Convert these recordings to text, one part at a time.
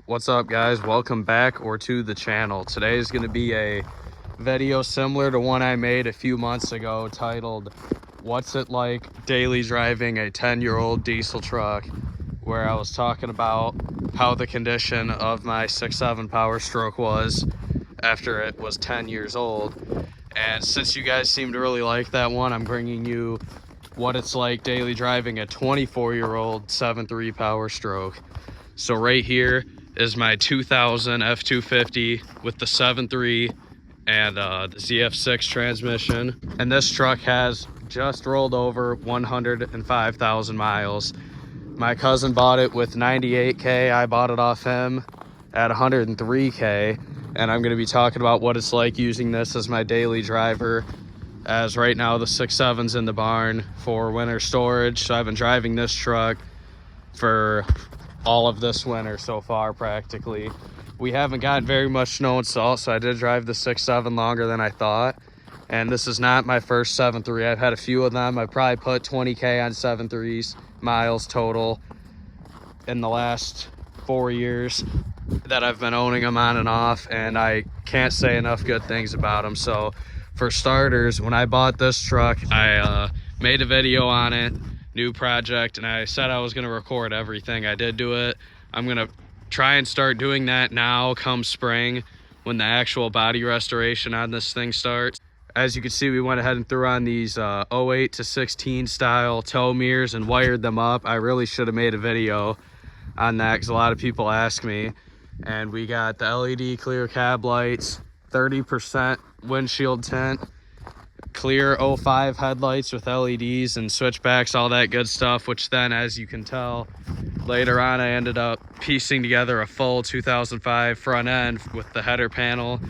What's up, guys? Welcome back or to the channel. Today is going to be a video similar to one I made a few months ago titled "What's it like daily driving a 10-year-old diesel truck," where I was talking about how the condition of my 6.7 Powerstroke was after it was 10 years old. And since you guys seem to really like that one, I'm bringing you what it's like daily driving a 24-year-old 7.3 Powerstroke. So right here is my 2000 F250 with the 7.3 and the ZF6 transmission. And this truck has just rolled over 105,000 miles. My cousin bought it with 98K. I bought it off him at 103K. And I'm going to be talking about what it's like using this as my daily driver, as right now the 6.7's in the barn for winter storage. So I've been driving this truck for all of this winter so far practically. We haven't got very much snow and salt, so I did drive the 6.7 longer than I thought. And this is not my first 7.3. I've had a few of them. I probably put 20K on 7.3s miles total in the last 4 years that I've been owning them on and off, and I can't say enough good things about them. So for starters, when I bought this truck, I made a video on it, new project, and I said I was going to record everything. I did do it. I'm going to try and start doing that now come spring when the actual body restoration on this thing starts. As you can see, we went ahead and threw on these 08 to 16 style tow mirrors and wired them up. I really should have made a video on that because a lot of people ask me. And we got the LED clear cab lights, 30% windshield tint, clear 05 headlights with LEDs and switchbacks, all that good stuff, which then, as you can tell, later on I ended up piecing together a full 2005 front end with the header panel,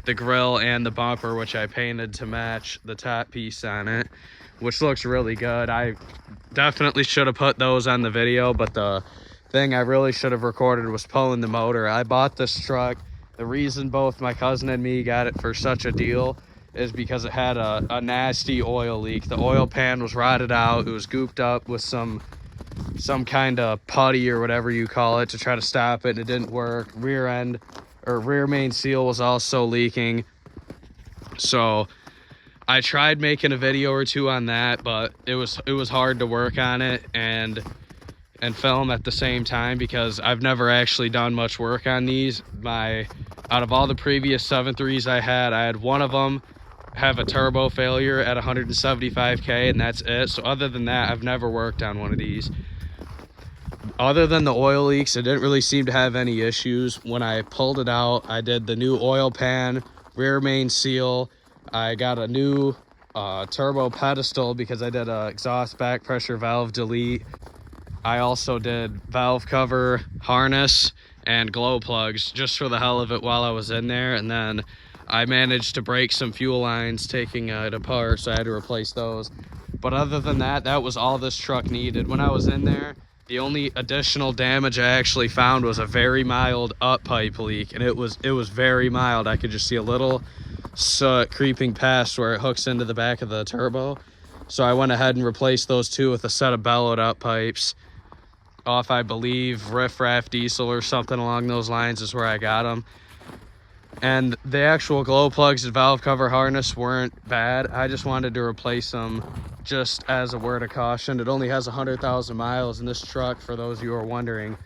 the grille, and the bumper, which I painted to match the top piece on it, which looks really good. I definitely should have put those on the video, but the thing I really should have recorded was pulling the motor. I bought this truck. The reason both my cousin and me got it for such a deal is because it had a nasty oil leak. The oil pan was rotted out. It was gooped up with some kind of putty or whatever you call it to try to stop it, and it didn't work. Rear main seal was also leaking. So I tried making a video or two on that, but it was hard to work on it and film at the same time because I've never actually done much work on these. Out of all the previous 7.3s I had one of them have a turbo failure at 175K, and that's it. So other than that, I've never worked on one of these. Other than the oil leaks, it didn't really seem to have any issues. When I pulled it out, I did the new oil pan, rear main seal. I got a new turbo pedestal because I did a exhaust back pressure valve delete. I also did valve cover, harness, and glow plugs just for the hell of it while I was in there. And then I managed to break some fuel lines taking it apart, so I had to replace those. But other than that, that was all this truck needed. When I was in there, the only additional damage I actually found was a very mild up pipe leak, and it was very mild. I could just see a little soot creeping past where it hooks into the back of the turbo. So I went ahead and replaced those two with a set of bellowed up pipes off, I believe, Riff Raff Diesel or something along those lines is where I got them. And the actual glow plugs and valve cover harness weren't bad. I just wanted to replace them just as a word of caution. It only has 100,000 miles, and this truck, for those of you who are wondering,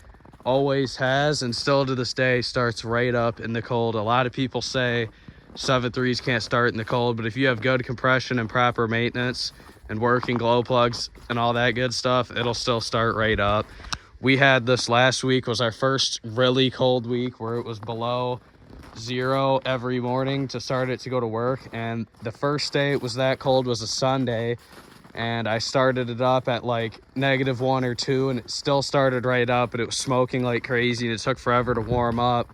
always has and still to this day starts right up in the cold. A lot of people say 7.3s can't start in the cold, but if you have good compression and proper maintenance and working glow plugs and all that good stuff, it'll still start right up. We had this last week, was our first really cold week where it was below 0 every morning to start it to go to work. And the first day it was that cold was a Sunday, and I started it up at like -1 or 2, and it still started right up, but it was smoking like crazy, and it took forever to warm up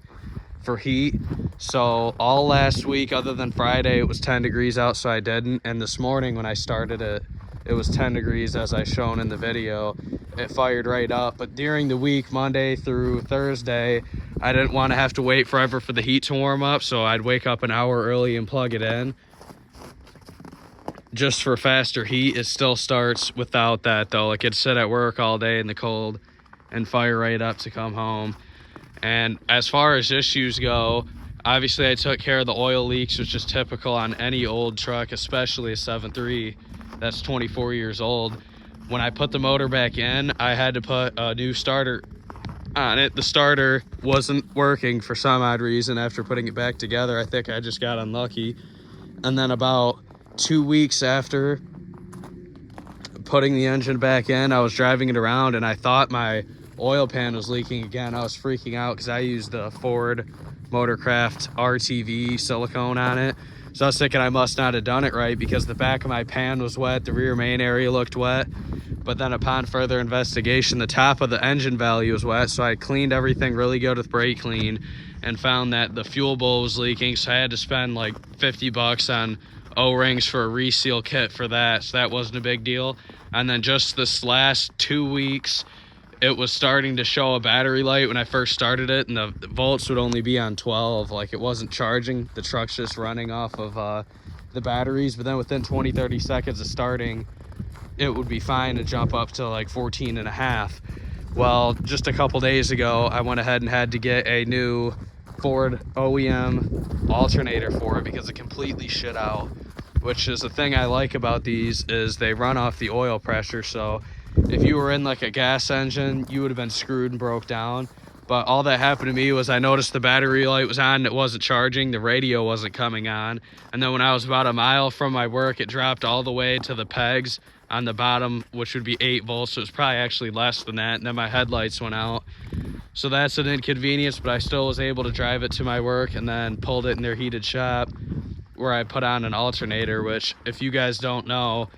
for heat. So all last week, other than Friday, it was 10 degrees out, so I didn't. And this morning when I started it, it was 10 degrees as I shown in the video. It fired right up. But during the week, Monday through Thursday, I didn't want to have to wait forever for the heat to warm up, so I'd wake up an hour early and plug it in just for faster heat. It still starts without that though. It could sit at work all day in the cold and fire right up to come home. And as far as issues go, obviously I took care of the oil leaks, which is typical on any old truck, especially a 7.3 that's 24 years old. When I put the motor back in, I had to put a new starter on it. The starter wasn't working for some odd reason after putting it back together. I think I just got unlucky. And then about 2 weeks after putting the engine back in, I was driving it around and I thought my oil pan was leaking again. I was freaking out because I used the Ford Motorcraft RTV silicone on it. So I was thinking I must not have done it right because the back of my pan was wet, the rear main area looked wet. But then upon further investigation, the top of the engine valve was wet. So I cleaned everything really good with brake clean and found that the fuel bowl was leaking. So I had to spend like $50 on O-rings for a reseal kit for that. So that wasn't a big deal. And then just this last 2 weeks, it was starting to show a battery light when I first started it, and the volts would only be on 12. Like, it wasn't charging. The truck's just running off of the batteries. But then within 20-30 seconds of starting, it would be fine to jump up to like 14 and a half. Well, just a couple days ago, I went ahead and had to get a new Ford OEM alternator for it because it completely shit out, which is the thing I like about these is they run off the oil pressure. So if you were in like a gas engine, you would have been screwed and broke down. But all that happened to me was I noticed the battery light was on and it wasn't charging, the radio wasn't coming on. And then when I was about a mile from my work, it dropped all the way to the pegs on the bottom, which would be 8 volts. So it's probably actually less than that. And then my headlights went out. So that's an inconvenience, but I still was able to drive it to my work and then pulled it in their heated shop where I put on an alternator, which if you guys don't know,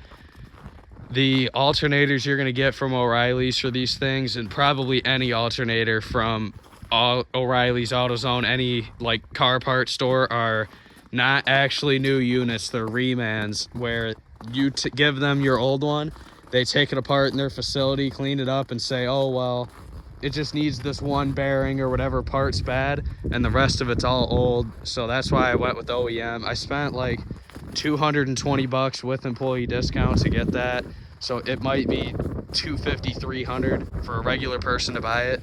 the alternators you're going to get from O'Reilly's for these things, and probably any alternator from O'Reilly's, AutoZone, any like car part store, are not actually new units. They're remans where you give them your old one, they take it apart in their facility, clean it up, and say, oh well, it just needs this one bearing or whatever part's bad, and the rest of it's all old. So that's why I went with OEM. I spent like $220 with employee discount to get that. So it might be $250, $300 for a regular person to buy it.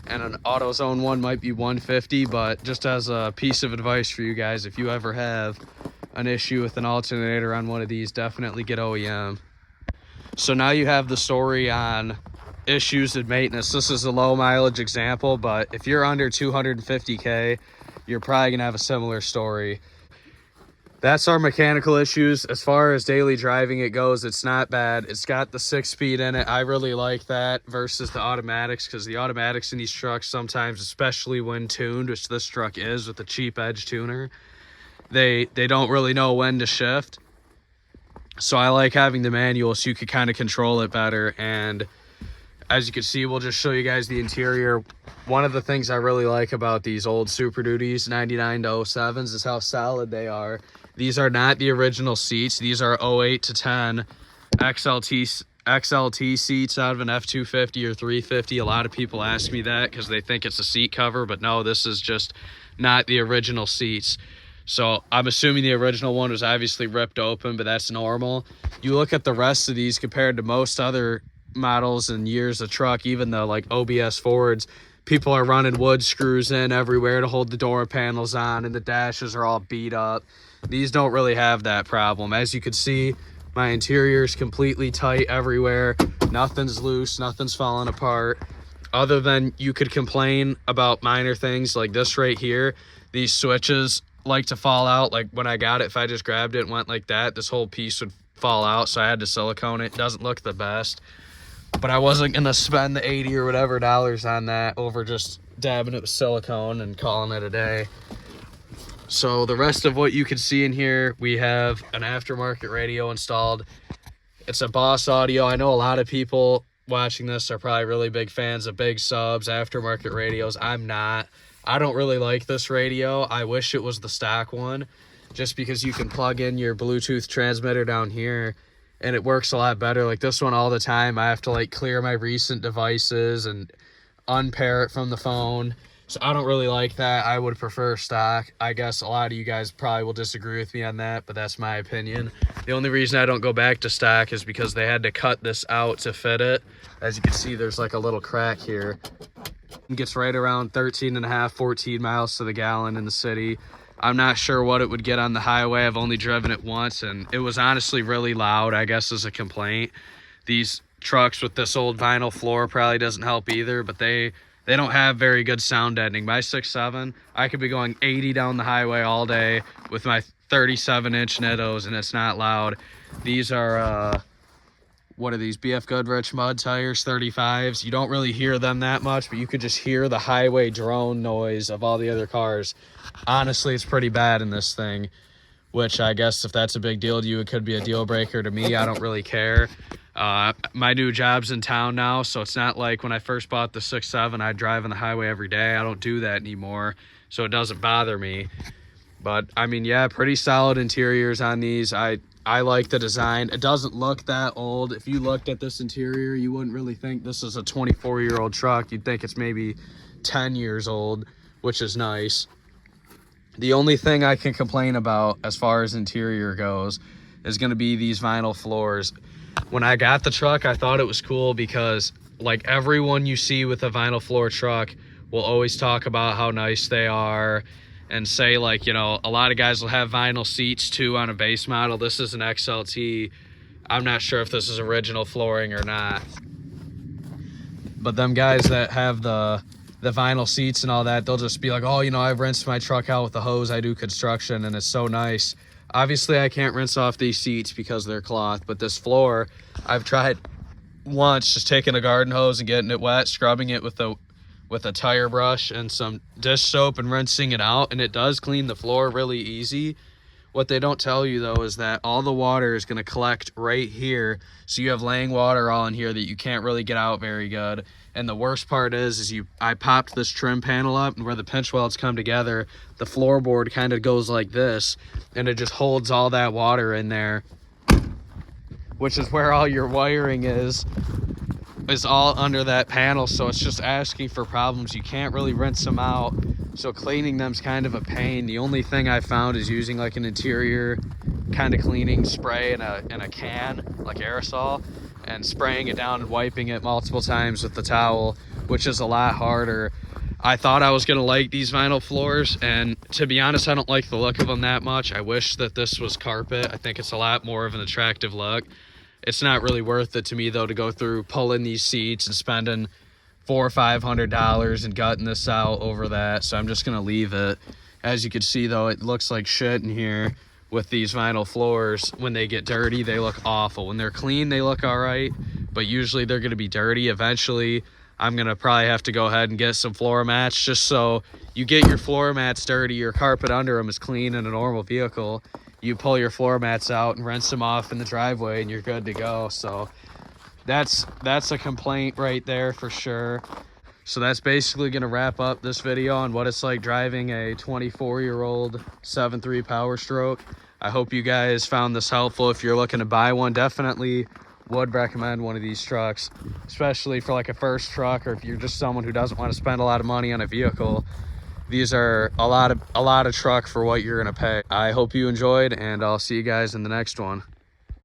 And an AutoZone one might be $150, but just as a piece of advice for you guys, if you ever have an issue with an alternator on one of these, definitely get OEM. So now you have the story on issues and maintenance. This is a low mileage example, but if you're under 250K, you're probably gonna have a similar story. That's our mechanical issues. As far as daily driving it goes, it's not bad. It's got the 6-speed in it. I really like that versus the automatics, because the automatics in these trucks sometimes, especially when tuned, which this truck is with a cheap edge tuner, they don't really know when to shift. So I like having the manual so you can kind of control it better. And as you can see, we'll just show you guys the interior. One of the things I really like about these old Super Duties 99 to 07s is how solid they are. These are not the original seats. These are 08 to 10 XLT seats out of an F250 or 350. A lot of people ask me that because they think it's a seat cover, but no, this is just not the original seats. So I'm assuming the original one was obviously ripped open, but that's normal. You look at the rest of these compared to most other models and years of truck, even the like OBS Fords, people are running wood screws in everywhere to hold the door panels on, and the dashes are all beat up. These don't really have that problem. As you can see, my interior is completely tight everywhere. Nothing's loose, nothing's falling apart. Other than you could complain about minor things like this right here. These switches like to fall out. Like when I got it, if I just grabbed it and went like that, this whole piece would fall out, so I had to silicone it. It doesn't look the best, but I wasn't gonna spend the 80 or whatever dollars on that over just dabbing it with silicone and calling it a day. So the rest of what you can see in here, we have an aftermarket radio installed. It's a Boss Audio. I know a lot of people watching this are probably really big fans of big subs, aftermarket radios. I'm not. I don't really like this radio. I wish it was the stock one, just because you can plug in your Bluetooth transmitter down here and it works a lot better. Like this one all the time, I have to like clear my recent devices and unpair it from the phone. So I don't really like that. I would prefer stock. I guess a lot of you guys probably will disagree with me on that, but that's my opinion. The only reason I don't go back to stock is because they had to cut this out to fit it. As you can see, there's like a little crack here. gets right around 13.5, 14 miles to the gallon in the city. I'm not sure what it would get on the highway. I've only driven it once, and it was honestly really loud, I guess, as a complaint. These trucks with this old vinyl floor probably doesn't help either, but they don't have very good sound deadening. My 6.7, I could be going 80 down the highway all day with my 37-inch Nittos, and it's not loud. These are, what are these, BF Goodrich mud tires, 35s. You don't really hear them that much, but you could just hear the highway drone noise of all the other cars. Honestly, it's pretty bad in this thing, which I guess if that's a big deal to you, it could be a deal breaker to me. I don't really care. My new job's in town now, so it's not like when I first bought the 6.7, I'd drive on the highway every day. I don't do that anymore, so it doesn't bother me. But, I mean, yeah, pretty solid interiors on these. I like the design. It doesn't look that old. If you looked at this interior, you wouldn't really think this is a 24-year-old truck. You'd think it's maybe 10 years old, which is nice. The only thing I can complain about as far as interior goes is going to be these vinyl floors. When I got the truck, I thought it was cool because, like, everyone you see with a vinyl floor truck will always talk about how nice they are and say, like, you know, a lot of guys will have vinyl seats too on a base model. This is an XLT. I'm not sure if this is original flooring or not. But them guys that have the vinyl seats and all that, they'll just be like, oh, you know, I've rinsed my truck out with the hose. I do construction and it's so nice. Obviously, I can't rinse off these seats because they're cloth, but this floor, I've tried once just taking a garden hose and getting it wet, scrubbing it with a tire brush and some dish soap and rinsing it out, and it does clean the floor really easy. What they don't tell you, though, is that all the water is going to collect right here, so you have laying water all in here that you can't really get out very good. And the worst part is I popped this trim panel up, and where the pinch welds come together, the floorboard kind of goes like this, and it just holds all that water in there, which is where all your wiring is all under that panel. So it's just asking for problems. You can't really rinse them out, so cleaning them's kind of a pain. The only thing I found is using like an interior kind of cleaning spray in a can, like aerosol, and spraying it down and wiping it multiple times with the towel, which is a lot harder. I thought I was gonna like these vinyl floors, and to be honest, I don't like the look of them that much. I wish that this was carpet. I think it's a lot more of an attractive look. It's not really worth it to me, though, to go through pulling these seats and spending $400 or $500 and gutting this out over that. So I'm just gonna leave it. As you can see, though, it looks like shit in here with these vinyl floors. When they get dirty, they look awful. When they're clean, they look all right, but usually they're gonna be dirty. Eventually, I'm gonna probably have to go ahead and get some floor mats, just so you get your floor mats dirty, your carpet under them is clean in a normal vehicle. You pull your floor mats out and rinse them off in the driveway and you're good to go. So that's a complaint right there for sure. So that's basically going to wrap up this video on what it's like driving a 24-year-old 7.3 Powerstroke. I hope you guys found this helpful. If you're looking to buy one, definitely would recommend one of these trucks, especially for like a first truck, or if you're just someone who doesn't want to spend a lot of money on a vehicle. These are a lot of truck for what you're gonna pay. I hope you enjoyed, and I'll see you guys in the next one.